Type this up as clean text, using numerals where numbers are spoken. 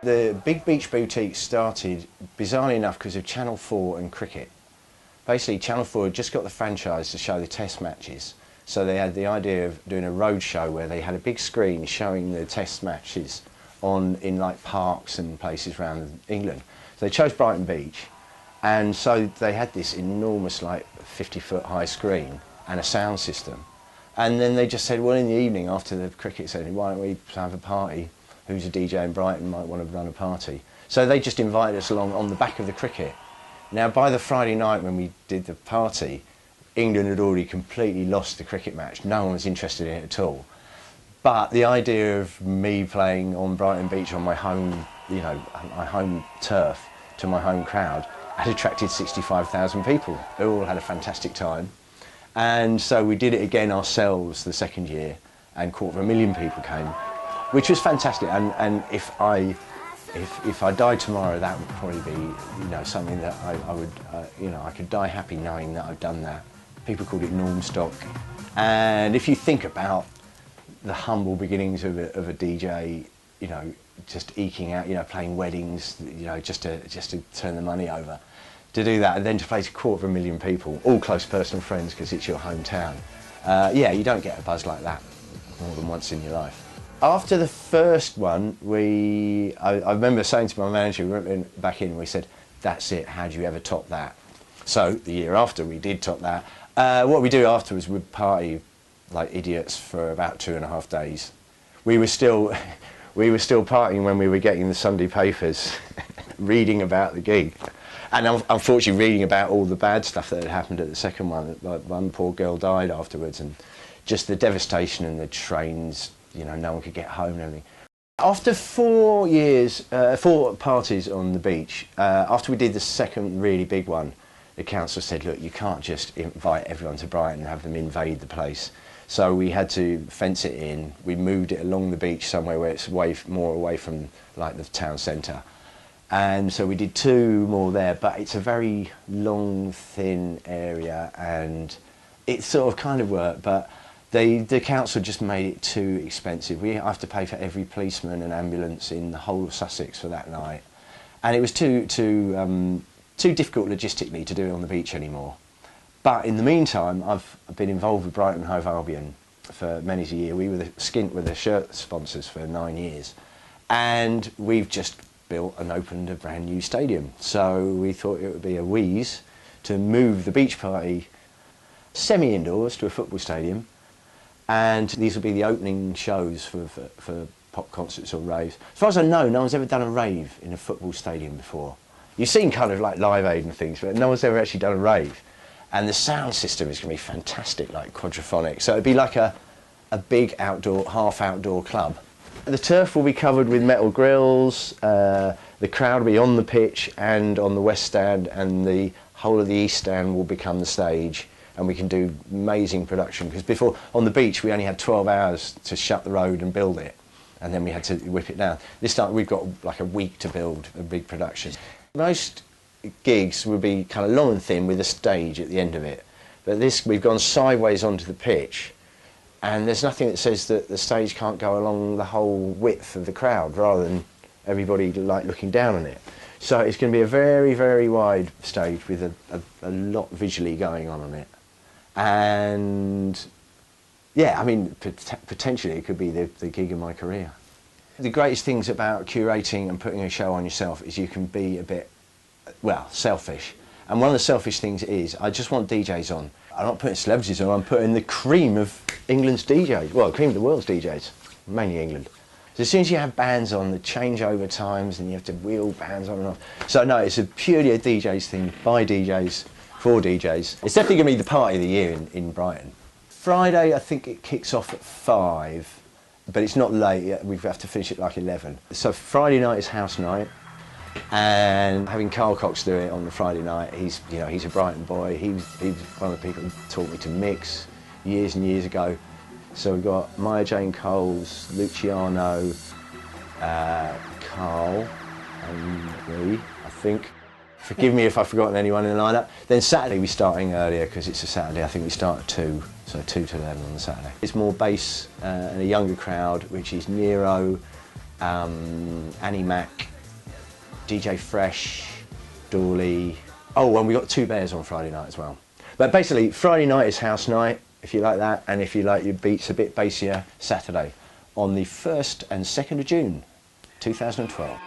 The Big Beach Boutique started, bizarrely enough, because of Channel 4 and cricket. Basically, Channel 4 had just got the franchise to show the test matches. So they had the idea of doing a road show where they had a big screen showing the test matches in like parks and places around England. So they chose Brighton Beach, and so they had this enormous, like 50-foot high screen and a sound system. And then they just said, well, in the evening after the cricket session, why don't we have a party? Who's a DJ in Brighton might want to run a party. So they just invited us along on the back of the cricket. Now, by the Friday night when we did the party, England had already completely lost the cricket match. No one was interested in it at all. But the idea of me playing on Brighton Beach on my home, my home turf to my home crowd had attracted 65,000 people who all had a fantastic time. And so we did it again ourselves the second year, and 250,000 people came, which was fantastic. And if I died tomorrow, that would probably be something that I would I could die happy knowing that I've done that. People called it norm stock. And if you think about the humble beginnings of a DJ, just eking out, playing weddings, just to turn the money over, to do that and then to play to 250,000 people, all close personal friends because it's your hometown. Yeah, you don't get a buzz like that more than once in your life. After the first one, I remember saying to my manager, we went back in and we said, that's it, how do you ever top that? So the year after we did top that. What we do afterwards, we'd party like idiots for about 2.5 days. We were still partying when we were getting the Sunday papers, reading about the gig. And unfortunately reading about all the bad stuff that had happened at the second one. Like one poor girl died afterwards, and just the devastation and the trains, no one could get home and everything. After 4 years, 4 parties on the beach, after we did the second really big one, the council said, look, you can't just invite everyone to Brighton and have them invade the place. So we had to fence it in. We moved it along the beach somewhere where it's more away from like the town centre. And so we did 2 more there, but it's a very long, thin area, and it sort of kind of worked, but the council just made it too expensive. We have to pay for every policeman and ambulance in the whole of Sussex for that night. And it was too difficult logistically to do it on the beach anymore. But in the meantime, I've been involved with Brighton Hove Albion for many a year. We were skint with the shirt sponsors for 9 years. And we've just built and opened a brand new stadium. So we thought it would be a wheeze to move the beach party semi-indoors to a football stadium. And these will be the opening shows for pop concerts or raves. As far as I know, no one's ever done a rave in a football stadium before. You've seen kind of like Live Aid and things, but no one's ever actually done a rave. And the sound system is going to be fantastic, like quadraphonic. So it'd be like a big outdoor, half outdoor club. The turf will be covered with metal grills, the crowd will be on the pitch and on the west stand, and the whole of the east stand will become the stage, and we can do amazing production, because before, on the beach, we only had 12 hours to shut the road and build it, and then we had to whip it down. This time we've got like a week to build a big production. Most gigs would be kind of long and thin with a stage at the end of it, but this, we've gone sideways onto the pitch, and there's nothing that says that the stage can't go along the whole width of the crowd rather than everybody like looking down on it. So it's going to be a very, very wide stage with a lot visually going on it. And yeah, I mean, potentially it could be the gig of my career. The greatest things about curating and putting a show on yourself is you can be a bit, well, selfish. And one of the selfish things is, I just want DJs on. I'm not putting celebrities on, I'm putting the cream of England's DJs, well, cream of the world's DJs, mainly England. So as soon as you have bands on, the changeover times, and you have to wheel bands on and off. So no, it's purely a DJs thing, by DJs, for DJs. It's definitely going to be the party of the year in Brighton. Friday, I think it kicks off at 5, but it's not late yet, we have to finish it like 11. So Friday night is house night. And having Carl Cox do it on the Friday night, he's a Brighton boy. He was one of the people who taught me to mix years and years ago. So we've got Maya Jane Coles, Luciano, Carl, and me, I think. Forgive me if I've forgotten anyone in the lineup. Then Saturday we're starting earlier because it's a Saturday. I think we start at 2, so 2 to 11 on the Saturday. It's more bass and a younger crowd, which is Nero, Annie Mac, DJ Fresh, Dawley. Oh, and we got Two Bears on Friday night as well. But basically, Friday night is house night, if you like that, and if you like your beats a bit bassier, Saturday, on the 1st and 2nd of June, 2012.